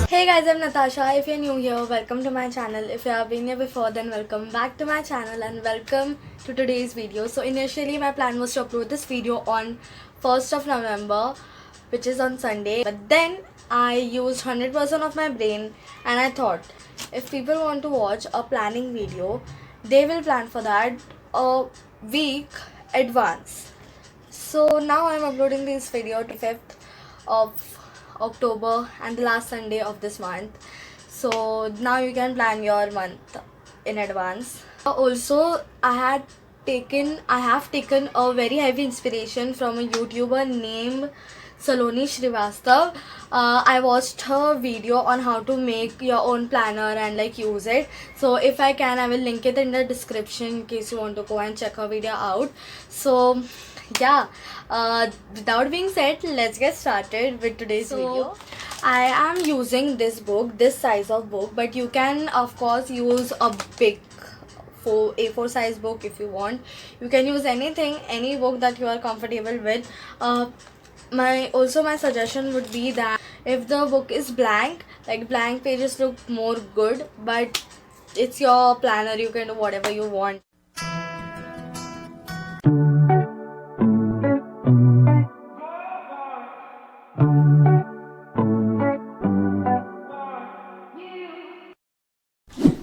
Hey guys, I'm Natasha. If you're new here, welcome to my channel. If you have been here before, then welcome back to my channel and welcome to today's video. So initially my plan was to upload this video on 1st of November, which is on Sunday. But then I used 100% of my brain and I thought if people want to watch a planning video, they will plan for that a week advance. So now I'm uploading this video to 5th of October and the last Sunday of this month. So now you can plan your month in advance. Also, I have taken a very heavy inspiration from a YouTuber named Saloni Srivastav. I watched her video on how to make your own planner and like use it. So if I can, I will link it in the description in case you want to go and check her video out. So yeah, without being said, let's get started with today's video. I am using this book, this size of book, but you can of course use a big A4 size book if you want. You can use anything, any book that you are comfortable with. My suggestion would be that if the book is blank, like blank pages look more good, but it's your planner, you can do whatever you want.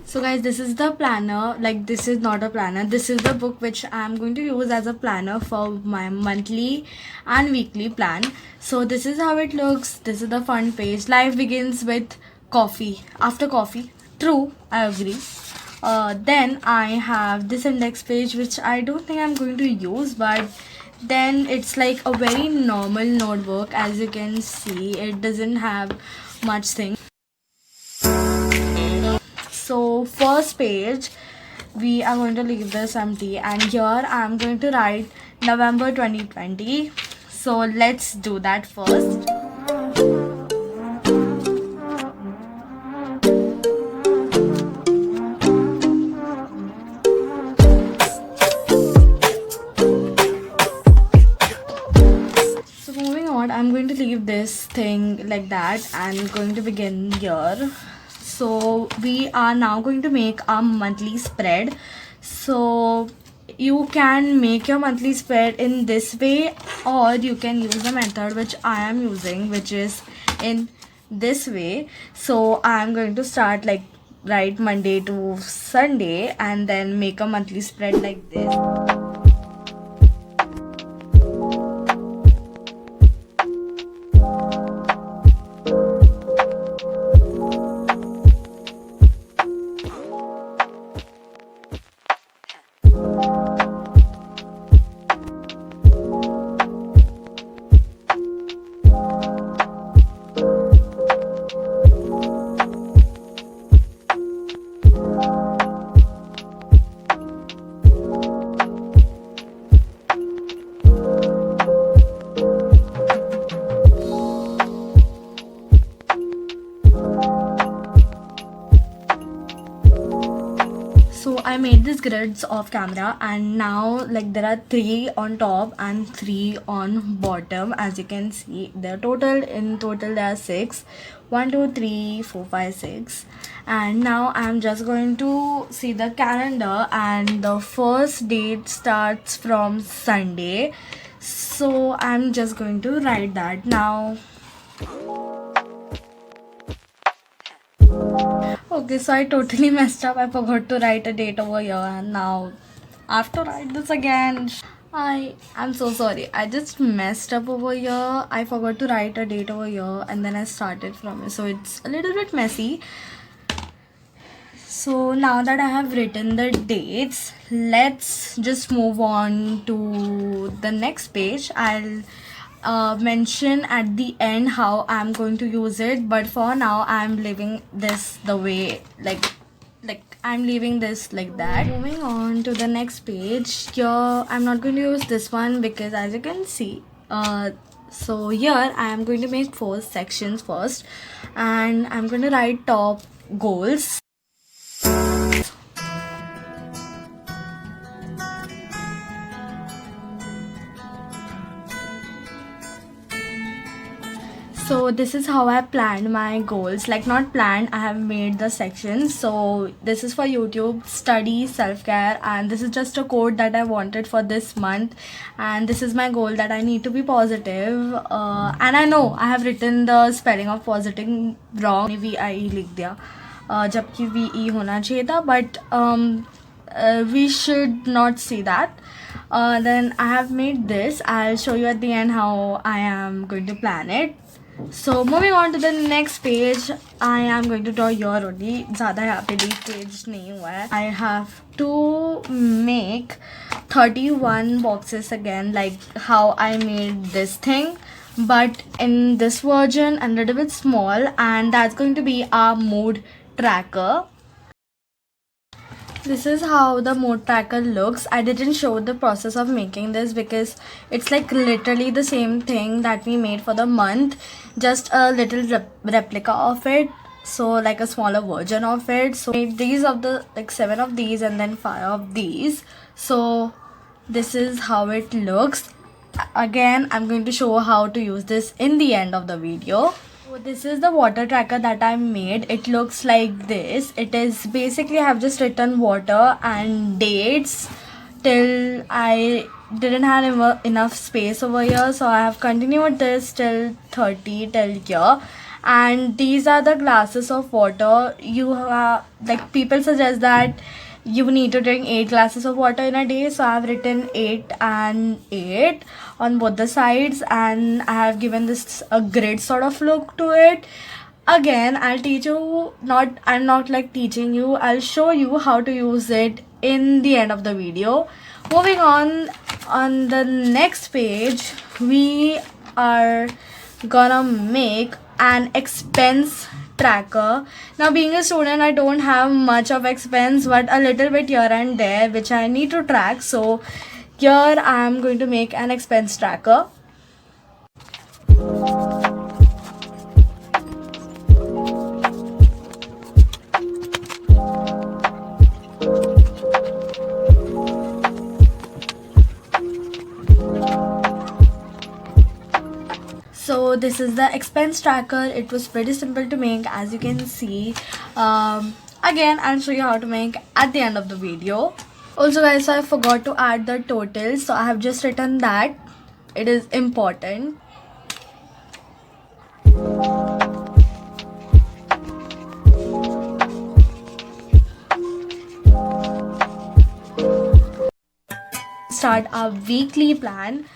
So guys, this is the planner. Like, this is not a planner, this is the book which I am going to use as a planner for my monthly and weekly plan. So this is how it looks. This is the front page. Life begins with coffee. After coffee, true, I agree. Then I have this index page which I don't think I'm going to use, but then it's like a very normal notebook. As you can see, it doesn't have much thing. So first page, we are going to leave this empty, and here I am going to write November 2020. So let's do that first. So moving on, I'm going to leave this thing like that and going to begin here. So we are now going to make a monthly spread. So you can make your monthly spread in this way, or you can use the method which I am using, which is in this way. So I am going to start like write Monday to Sunday and then make a monthly spread like this. So I made these grids off camera, and now like there are 3 on top and 3 on bottom. As you can see, they're in total there are 6. 1 2 3 4 5 6. And now I'm just going to see the calendar, and the first date starts from Sunday. So I'm just going to write that now. Okay, so I totally messed up. I forgot to write a date over here, and now I have to write this again. I'm so sorry. I just messed up over here. I forgot to write a date over here, and then I started from it. So it's a little bit messy. So now that I have written the dates, let's just move on to the next page. mention at the end how I'm going to use it, but for now I'm leaving this the way like I'm leaving this like that. Moving on to the next page. Here I'm not going to use this one because as you can see, so here I am going to make 4 sections first, and I'm going to write top goals. So this is how I planned my goals. Like, not planned, I have made the sections. So this is for YouTube, study, self-care, and this is just a quote that I wanted for this month. And this is my goal, that I need to be positive. And I know I have written the spelling of positive wrong. VIE लिख दिया, जबकि VE होना चाहिए था, but we should not see that. Then I have made this. I'll show you at the end how I am going to plan it. So moving on to the next page, I am going to draw your only. ज़्यादा यहाँ पे page नहीं हुआ है. I have to make 31 boxes again, like how I made this thing, but in this version a little bit small, and that's going to be our mood tracker. This is how the mood tracker looks. I didn't show the process of making this because it's like literally the same thing that we made for the month, just a little replica of it, so like a smaller version of it. So I made these of the like 7 of these and then 5 of these. So this is how it looks. Again, I'm going to show how to use this in the end of the video. So this is the water tracker that I made. It looks like this. It is basically, I have just written water and dates till I didn't have enough space over here, so I have continued this till 30 till here. And these are the glasses of water. You have, like, people suggest that you need to drink 8 glasses of water in a day, so I have written 8 and 8 on both the sides, and I have given this a grid sort of look to it. Again, I'll teach you, I'm not like teaching you, I'll show you how to use it in the end of the video. Moving on the next page, we are gonna make an expense tracker. Now, being a student, I don't have much of expense, but a little bit here and there which I need to track. So here I am going to make an expense tracker. So this is the expense tracker. It was pretty simple to make, as you can see. Again, I'll show you how to make at the end of the video. Also guys, so I forgot to add the total, so I have just written that. It is important. Start our weekly plan.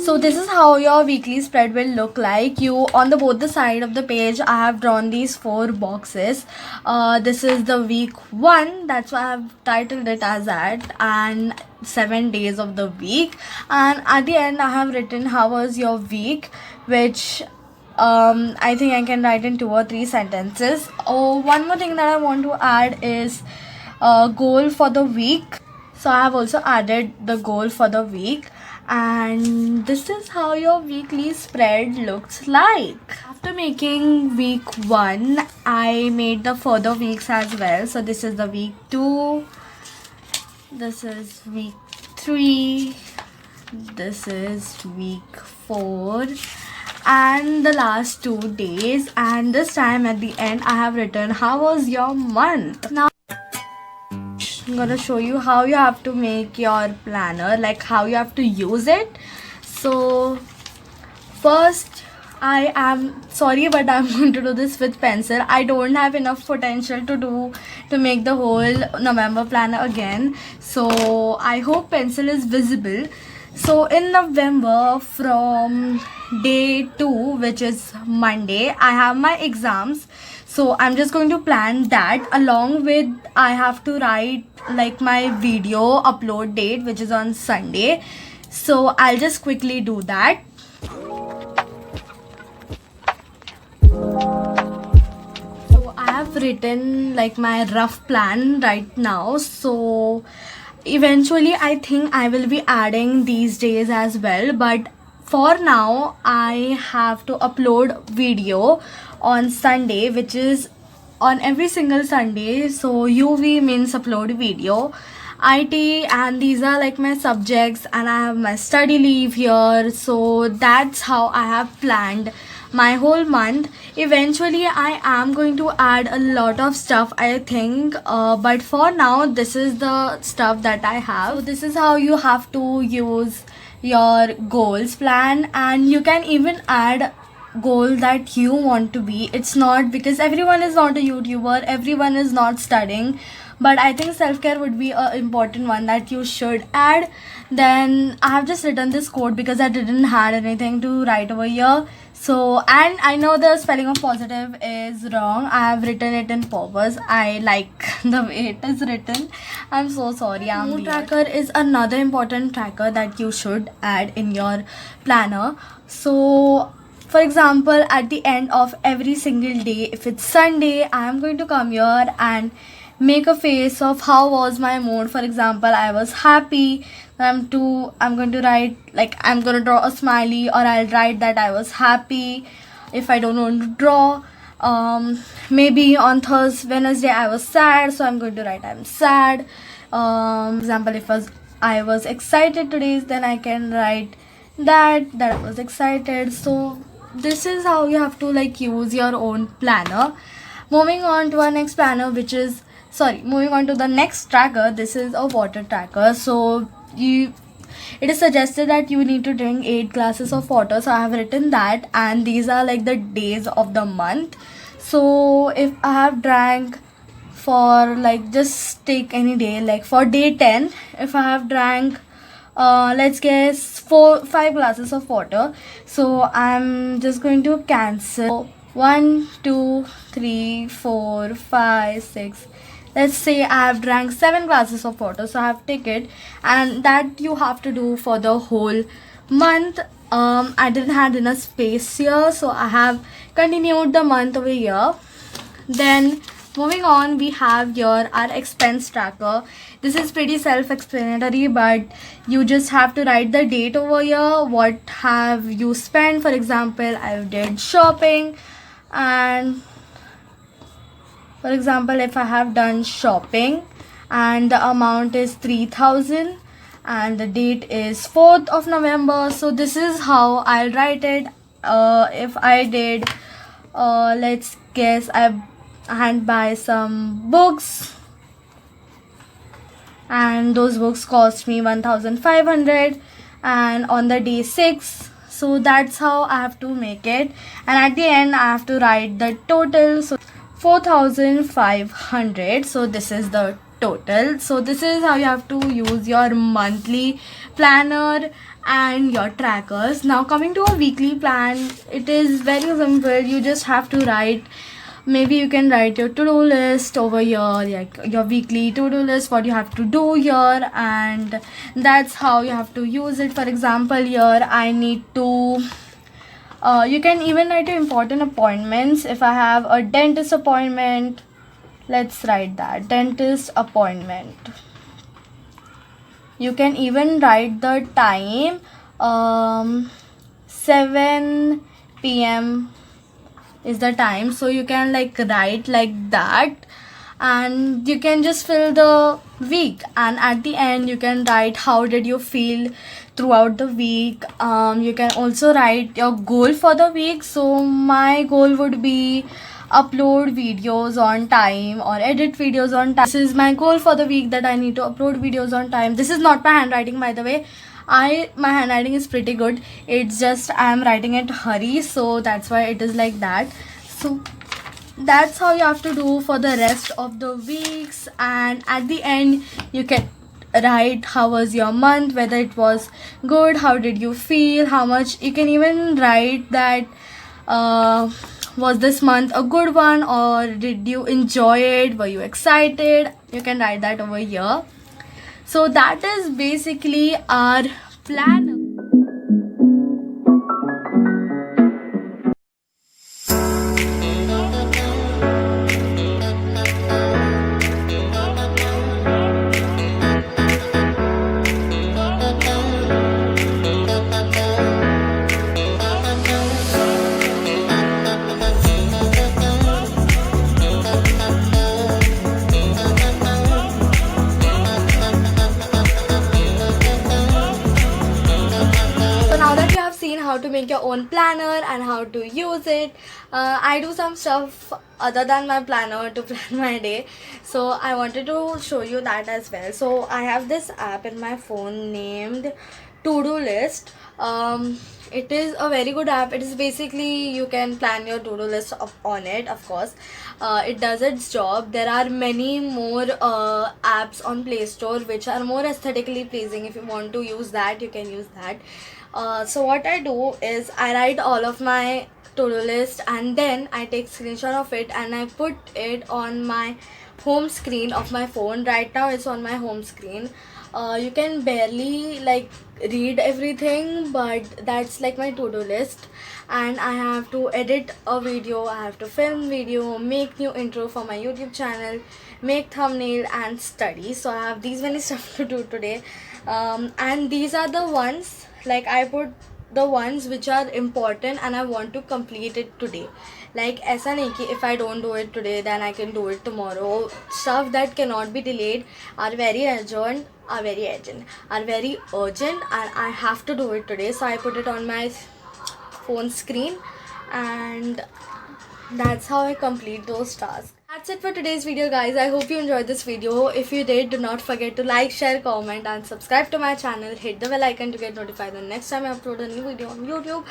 So this is how your weekly spread will look like. You, on both the side of the page, I have drawn these 4 boxes. This is the week 1, that's why I have titled it as that, and 7 days of the week. And at the end I have written how was your week, which I think I can write in 2 or 3 sentences. Oh, one more thing that I want to add is goal for the week. So I have also added the goal for the week. And this is how your weekly spread looks like. After making week 1, I made the further weeks as well. So this is the week 2, this is week 3, this is week 4, and the last 2 days. And this time at the end I have written how was your month. Now I'm gonna show you how you have to make your planner, like how you have to use it. So first, I am sorry, but I'm going to do this with pencil. I don't have enough potential to make the whole November planner again, so I hope pencil is visible. So in November, from day 2, which is Monday, I have my exams. So I'm just going to plan that. Along with, I have to write like my video upload date, which is on Sunday. So I'll just quickly do that. So I have written like my rough plan right now. So eventually I think I will be adding these days as well, but for now I have to upload video on Sunday, which is on every single Sunday. So UV means upload video, IT, and these are like my subjects, and I have my study leave here. So that's how I have planned my whole month. Eventually I am going to add a lot of stuff, I think, but for now this is the stuff that I have. So this is how you have to use your goals plan, and you can even add goal that you want to be. It's not because everyone is not a YouTuber, everyone is not studying, but I think self-care would be a important one that you should add. Then I have just written this quote because I didn't had anything to write over here. So, and I know the spelling of positive is wrong. I have written it in purpose. I like the way it is written. I'm so sorry. Mood tracker is another important tracker that you should add in your planner. So for example, at the end of every single day, if it's Sunday, I am going to come here and make a face of how was my mood. For example, I was happy. I'm going to write, like, I'm going to draw a smiley, or I'll write that I was happy. If I don't want to draw, maybe on Wednesday I was sad, so I'm going to write I'm sad. Example, if I was excited today, then I can write that I was excited. So this is how you have to like use your own planner. Moving on to our next planner, moving on to the next tracker. This is a water tracker. So it is suggested that you need to drink 8 glasses of water. So I have written that, and these are like the days of the month. So if I have drank, for like, just take any day, like for day 10, if I have drank let's guess 5 glasses of water, so I'm just going to cancel 1 2 3 4 5 6. Let's say I have drank 7 glasses of water, so I have taken, and that you have to do for the whole month. I didn't have enough space here, so I have continued the month over here. Then moving on, we have here our expense tracker. This is pretty self-explanatory, but you just have to write the date over here. What have you spent? For example, I did shopping, and for example, if I have done shopping and the amount is 3,000 and the date is 4th of November, so this is how I'll write it. If I did, let's guess I had buy some books, and those books cost me 1,500, and on the day 6. So that's how I have to make it, and at the end I have to write the total. So 4,500. So this is the total. So this is how you have to use your monthly planner and your trackers. Now coming to a weekly plan, it is very simple. You just have to write, maybe you can write your to-do list over here, like your weekly to-do list, what you have to do here, and that's how you have to use it. For example, here I need to you can even write your important appointments. If I have a dentist appointment, let's write that dentist appointment. You can even write the time, 7 p.m. is the time, so you can like write like that, and you can just fill the week, and at the end you can write how did you feel throughout the week. You can also write your goal for the week. So my goal would be upload videos on time or edit videos on time. This is my goal for the week, that I need to upload videos on time. This is not my handwriting, by the way. My handwriting is pretty good. It's just I am writing it hurry, so that's why it is like that. So that's how you have to do for the rest of the weeks, and at the end you can write how was your month, whether it was good, how did you feel, how much. You can even write that was this month a good one, or did you enjoy it, were you excited. You can write that over here. So that is basically our planner. Seen how to make your own planner and how to use it. I do some stuff other than my planner to plan my day, so I wanted to show you that as well. So I have this app in my phone named To-Do List. It is a very good app. It is basically, you can plan your to-do list on it, of course. It does its job. There are many more apps on Play Store which are more aesthetically pleasing. If you want to use that, you can use that. So what I do is I write all of my to-do list, and then I take screenshot of it and I put it on my home screen of my phone. Right now it's on my home screen. You can barely like read everything, but that's like my to-do list. And I have to edit a video, I have to film video, make new intro for my YouTube channel, make thumbnail, and study. So I have these many stuff to do today. And these are the ones, like I put the ones which are important and I want to complete it today. Like aisa nahi ki if I don't do it today then I can do it tomorrow. Stuff that cannot be delayed are very urgent, and I have to do it today. So I put it on my phone screen, and that's how I complete those tasks. That's it for today's video, guys. I hope you enjoyed this video. If you did, do not forget to like, share, comment, and subscribe to my channel. Hit the bell icon to get notified the next time I upload a new video on YouTube.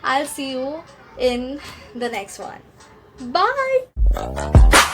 I'll see you in the next one. Bye.